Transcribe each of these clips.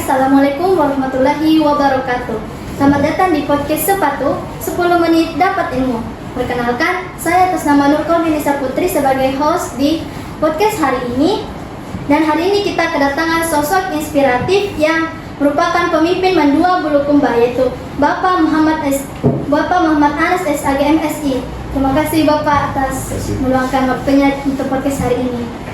Assalamualaikum warahmatullahi wabarakatuh. Selamat datang di podcast Sepatu 10 menit dapat ilmu. Perkenalkan, saya atas nama Nurul Nisa Putri sebagai host di podcast hari ini. Dan hari ini kita kedatangan sosok inspiratif yang merupakan pemimpin Mandua Bulukumba, yaitu Bapak Muhammad Anas SAG MSI. Terima kasih Bapak atas meluangkan waktunya untuk podcast hari ini.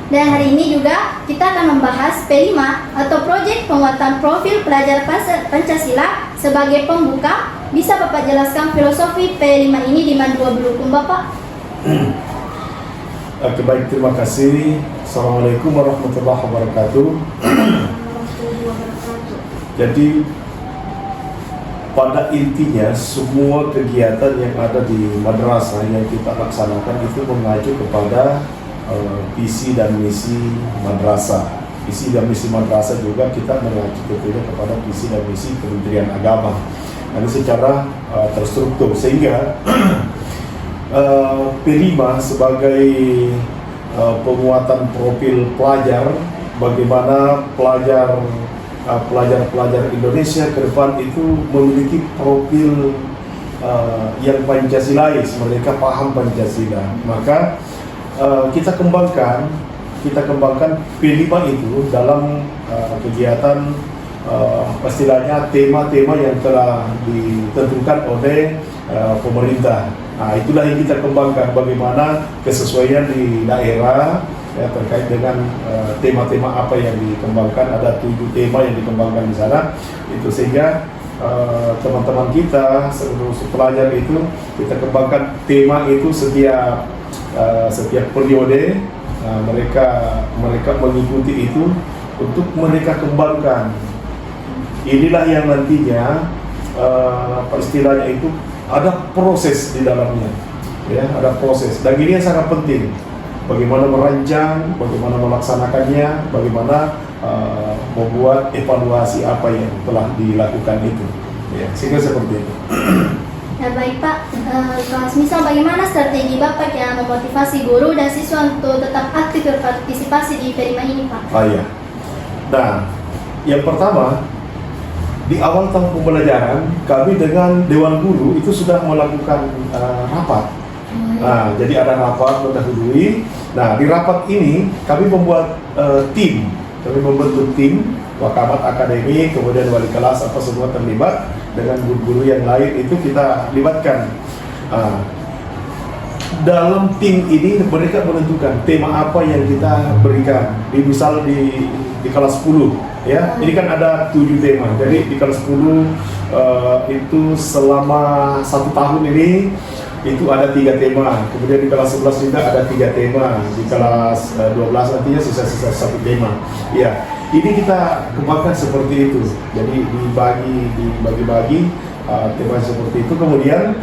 Dan hari ini juga kita akan membahas P5 atau Proyek Penguatan Profil Pelajar Pancasila sebagai pembuka. Bisa Bapak jelaskan filosofi P5 ini di Mandua Bulukumba, Pak? Oke, baik, terima kasih. Assalamualaikum warahmatullahi wabarakatuh. Jadi pada intinya semua kegiatan yang ada di madrasah yang kita laksanakan itu mengacu kepada visi dan misi madrasah. Visi dan misi madrasah juga kita mengacu kepada visi dan misi Kementerian Agama. Ini secara terstruktur sehingga P5 sebagai penguatan profil pelajar, bagaimana pelajar Indonesia ke depan itu memiliki profil yang Pancasilais, mereka paham Pancasila. Maka kita kembangkan P5 itu dalam kegiatan istilahnya tema-tema yang telah ditentukan oleh pemerintah. Nah, itulah yang kita kembangkan, bagaimana kesesuaian di daerah ya, terkait dengan tema-tema apa yang dikembangkan. Ada 7 tema yang dikembangkan di sana. Itu sehingga teman-teman kita seluruh pelajar itu kita kembangkan tema itu setiap periode. Mereka mengikuti itu untuk mereka kembangkan. Inilah yang nantinya istilahnya itu ada proses di dalamnya, ya, ada proses. Dan ini yang sangat penting. Bagaimana merancang, bagaimana melaksanakannya, bagaimana membuat evaluasi apa yang telah dilakukan itu. Ya, sehingga seperti itu. Ya baik Pak, misal bagaimana strategi Bapak yang memotivasi guru dan siswa untuk tetap aktif berpartisipasi di P5 ini, Pak? Iya. Nah, yang pertama, di awal tahun pembelajaran kami dengan Dewan Guru itu sudah melakukan rapat. Nah, jadi ada rapat mendahului. Nah, di rapat ini kami membuat tim. Kami membentuk tim Wakamat Akademi, kemudian wali kelas apa semua terlibat, dengan guru-guru yang lain itu kita libatkan. Dalam tim ini mereka menentukan tema apa yang kita berikan. Misal di kelas 10 ya, ini kan ada 7 tema. Jadi di kelas 10 itu selama 1 tahun ini itu ada 3 tema. Kemudian di kelas 11 juga ada 3 tema. Di kelas 12 nantinya sisa-sisa 1 tema. Ya, ini kita kembangkan seperti itu. Jadi dibagi-bagi tema seperti itu. Kemudian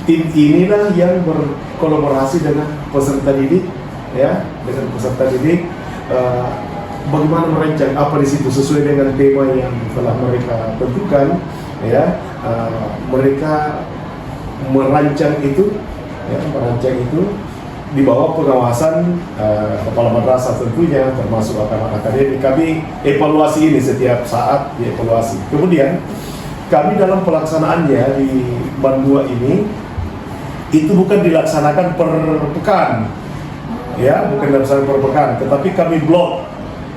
tim inilah yang berkolaborasi dengan peserta didik, ya, dengan peserta didik. Bagaimana merancang apa di situ sesuai dengan tema yang telah mereka tentukan, ya. Mereka merancang itu di bawah pengawasan kepala madrasah tentunya, termasuk akademi. Kami evaluasi ini setiap saat dievaluasi. Kemudian kami dalam pelaksanaannya di Mandua ini itu bukan dilaksanakan per pekan, ya, bukan dilaksanakan per pekan, tetapi kami blok,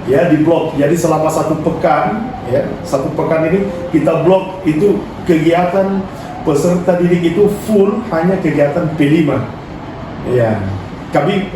ya, di blok. Jadi selama 1 pekan, ya, 1 pekan ini kita blok itu kegiatan peserta didik itu full hanya kegiatan P5. Ya, kami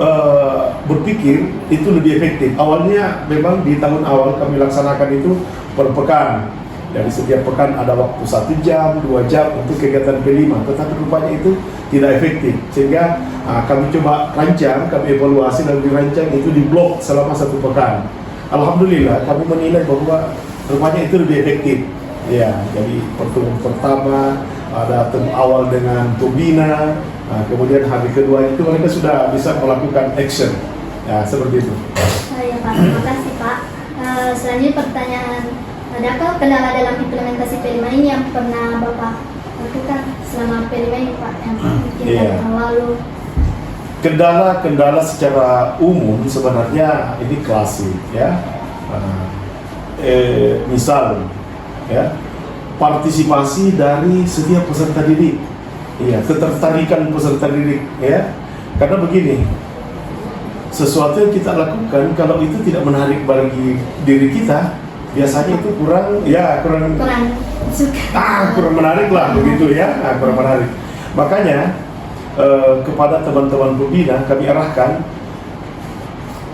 berpikir itu lebih efektif. Awalnya memang di tahun awal kami laksanakan itu per pekan. Jadi setiap pekan ada waktu 1 jam, 2 jam untuk kegiatan P5. Tetapi rupanya itu tidak efektif. Sehingga kami coba rancang, kami evaluasi dan dirancang itu di blok selama 1 pekan. Alhamdulillah kami menilai bahwa rupanya itu lebih efektif. Ya, jadi pertemuan pertama ada awal dengan pembina, kemudian hari kedua itu mereka sudah bisa melakukan action, ya, seperti itu. Ya Pak, terima kasih Pak. Selanjutnya pertanyaan, adakah kendala dalam implementasi P5 ini yang pernah Bapak lakukan selama P5 ini Pak, yang mungkin tahun lalu? Kendala secara umum sebenarnya ini klasik, ya. misal ya, partisipasi dari setiap peserta didik, iya, ketertarikan peserta didik, ya, karena begini, sesuatu yang kita lakukan kalau itu tidak menarik bagi diri kita, biasanya itu kurang suka, kurang menarik lah begitu ya, kurang menarik. Makanya kepada teman-teman pembina kami arahkan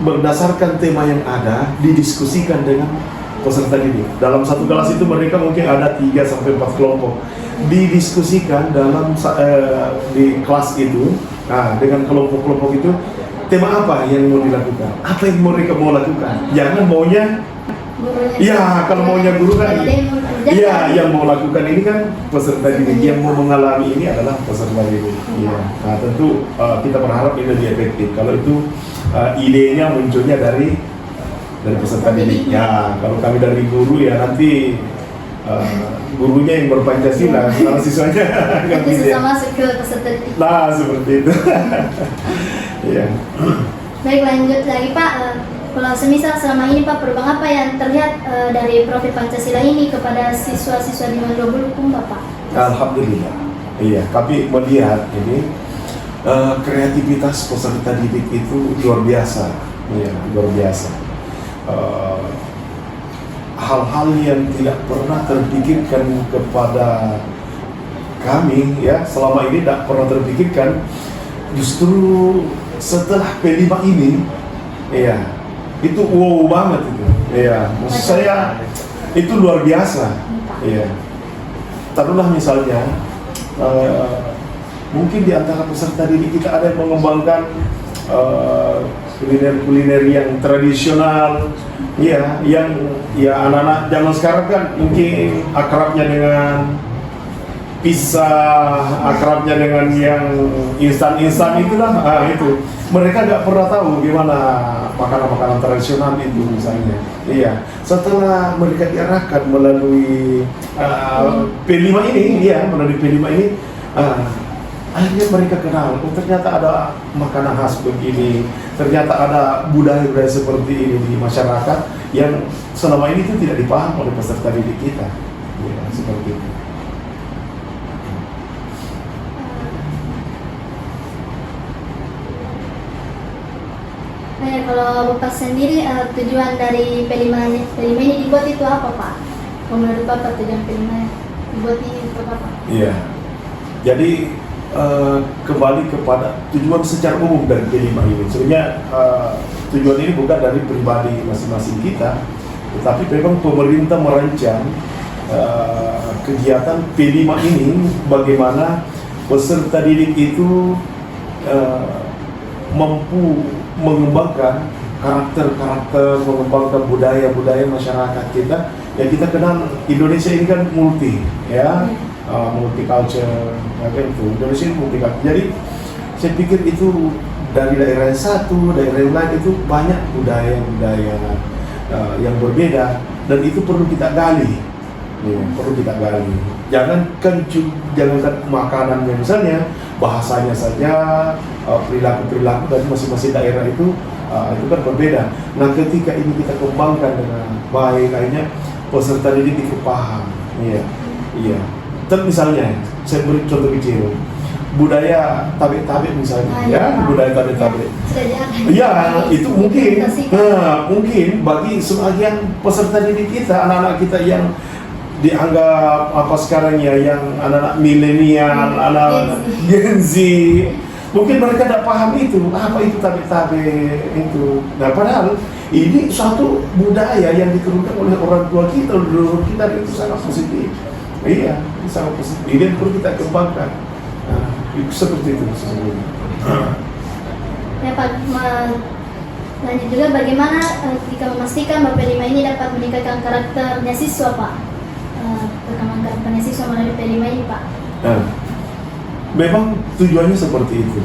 berdasarkan tema yang ada didiskusikan dengan peserta didik. Dalam satu kelas itu mereka mungkin ada 3 sampai 4 kelompok. Didiskusikan dalam di kelas itu, dengan kelompok-kelompok itu, tema apa yang mau dilakukan? Apa yang mereka mau lakukan? Jangan maunya ya, kalau maunya guru kan ya, yang mau lakukan ini kan peserta didik, yang mau mengalami ini adalah peserta didik. Ya. Nah, tentu kita berharap ini lebih efektif. Kalau itu idenya munculnya dari peserta didik. Ya, kalau kami dari guru ya nanti gurunya yang berpancasila, karena siswanya nanti susah masuk ke peserta didik. Nah, seperti itu. Ya. Baik, lanjut lagi Pak. Kalau semisal selama ini Pak, perubahan apa yang terlihat dari profil Pancasila ini kepada siswa-siswa di Mandua Bulukumba Pak? Alhamdulillah. Iya, kami melihat ini kreativitas peserta didik itu luar biasa. Iya, luar biasa. Hal-hal yang tidak pernah terpikirkan kepada kami ya, selama ini tidak pernah terpikirkan, justru setelah P5 ini ya, itu wow banget itu ya, maksud saya itu luar biasa ya. Taruhlah misalnya mungkin di antara peserta didik kita ada yang mengembangkan kuliner-kuliner yang tradisional, ya, yang ya anak-anak zaman sekarang kan mungkin akrabnya dengan pizza, akrabnya dengan yang instan-instan itulah, itu mereka nggak pernah tahu gimana makanan-makanan tradisional itu misalnya. Iya, setelah mereka diarahkan melalui P5 ini, ya, melalui P5 ini, akhirnya mereka kenal, oh ternyata ada makanan khas begini, ternyata ada budaya-budaya seperti ini di masyarakat yang selama ini itu tidak dipaham oleh peserta didik kita, ya, seperti itu. Nah, kalau Bapak sendiri tujuan dari P5 ini dibuat itu apa Pak? Kalau menurut Bapak tujuan P5 dibuat ini untuk apa? Iya, jadi kembali kepada tujuan secara umum dari P5 ini. Sebenarnya tujuan ini bukan dari pribadi masing-masing kita, tetapi memang pemerintah merancang kegiatan P5 ini bagaimana peserta didik itu mampu mengembangkan karakter-karakter, mengembangkan budaya-budaya masyarakat kita. Ya, kita kenal Indonesia ini kan multi, ya, multicultural, ya kan itu. Indonesia ini multicultural. Jadi saya pikir itu dari daerah yang satu, daerah yang lain itu banyak budaya-budaya yang berbeda, dan itu perlu kita gali. Ya, perlu kita gali. Jangankan makanannya misalnya, bahasanya saja, perilaku-perilaku dari masing-masing daerah itu kan berbeda. Nah, ketika ini kita kembangkan dengan baik, akhirnya peserta didik itu paham. Iya, iya. Dan misalnya, saya beri contoh kecil, budaya tabik-tabik misalnya, budaya tabik-tabik. Ya, itu mungkin, mungkin bagi sebagian peserta didik kita, anak-anak kita yang dianggap apa sekarang ya, yang anak-anak milenial, anak-anak Gen Z, mungkin mereka tidak paham itu, apa itu tabik-tabik itu. Nah, padahal ini suatu budaya yang diturunkan oleh orang tua kita, leluhur kita, itu sangat positif. Iya, ini sangat positif. Ini perlu kita kembangkan. Nah, itu seperti itu sesungguhnya. Ya Pak, lanjut juga bagaimana jika memastikan bahwa P5 ini dapat meningkatkan karakternya siswa Pak? Perkembangan karakternya siswa melalui P5 ini Pak? Nah, memang tujuannya seperti itu,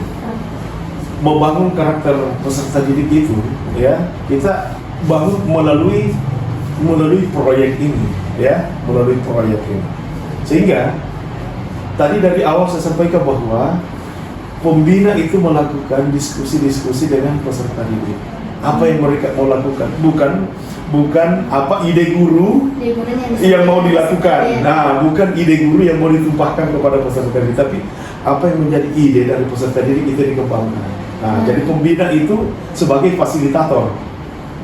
membangun karakter peserta didik itu, ya, kita bangun melalui proyek ini, ya, melalui proyek ini. Sehingga tadi dari awal saya sampaikan bahwa pembina itu melakukan diskusi-diskusi dengan peserta didik, Apa yang mereka mau lakukan? Bukan apa ide guru Di gurunya yang mau dilakukan. Iya. Nah, bukan ide guru yang mau ditumpahkan kepada peserta didik, tapi apa yang menjadi ide dari peserta didik itu dikembangkan. Nah, jadi pembina itu sebagai fasilitator.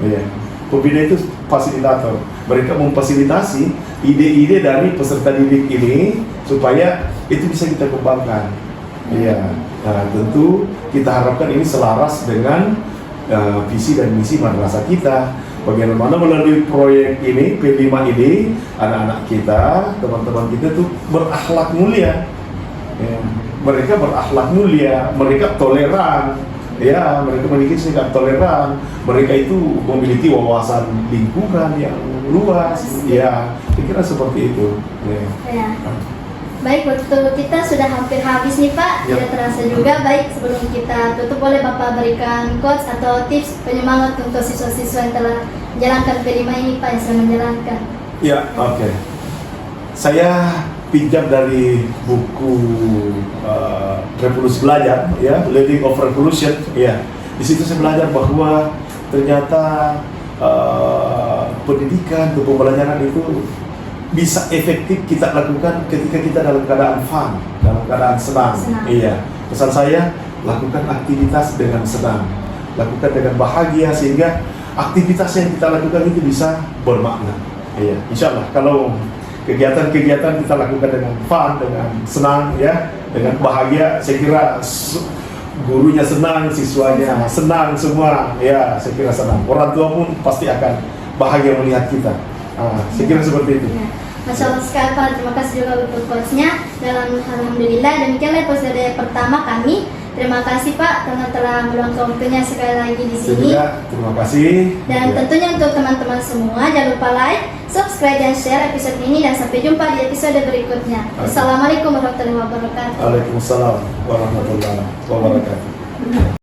Iya. Pembina itu fasilitator. Mereka memfasilitasi ide-ide dari peserta didik ini supaya itu bisa kita kembangkan. Iya. Nah, tentu kita harapkan ini selaras dengan visi dan misi madrasah kita. Bagaimana melalui proyek ini, P5 ini, anak-anak kita, teman-teman kita tuh berakhlak mulia. Ya, mereka berakhlak mulia, mereka toleran. Ya, mereka memiliki sikap toleran. Mereka itu memiliki wawasan lingkungan yang luas. Ya, saya kira seperti itu. Ya. Ya. Baik, waktu kita sudah hampir habis nih Pak, Ya. tidak terasa juga. Baik, sebelum kita tutup boleh Bapak berikan quotes atau tips penyemangat untuk siswa-siswa yang telah menjalankan P5 ini Pak, yang sedang menjalankan. Ya, oke. Saya pinjam dari buku Revolusi Belajar, ya, Leading of Revolution. Ya, di situ saya belajar bahwa ternyata pendidikan atau pembelajaran itu bisa efektif kita lakukan ketika kita dalam keadaan fun, dalam keadaan senang. Iya, pesan saya, lakukan aktivitas dengan senang, lakukan dengan bahagia sehingga aktivitas yang kita lakukan itu bisa bermakna. Iya, insya Allah kalau kegiatan-kegiatan kita lakukan dengan fun, dengan senang, ya, dengan bahagia, saya kira gurunya senang, siswanya senang semua, ya, saya kira senang. Orang tua pun pasti akan bahagia melihat kita. Saya kira seperti itu. Ya. Masya Allah sekali Pak, terima kasih juga untuk quotes-nya. Dan Alhamdulillah, demikianlah episode pertama kami. Terima kasih Pak karena telah meluangkan waktunya sekali lagi di Saya sini. juga terima kasih. Dan tentunya untuk teman-teman semua, jangan lupa like, subscribe, dan share episode ini. Dan sampai jumpa di episode berikutnya. Assalamualaikum warahmatullahi wabarakatuh. Waalaikumsalam warahmatullahi wabarakatuh.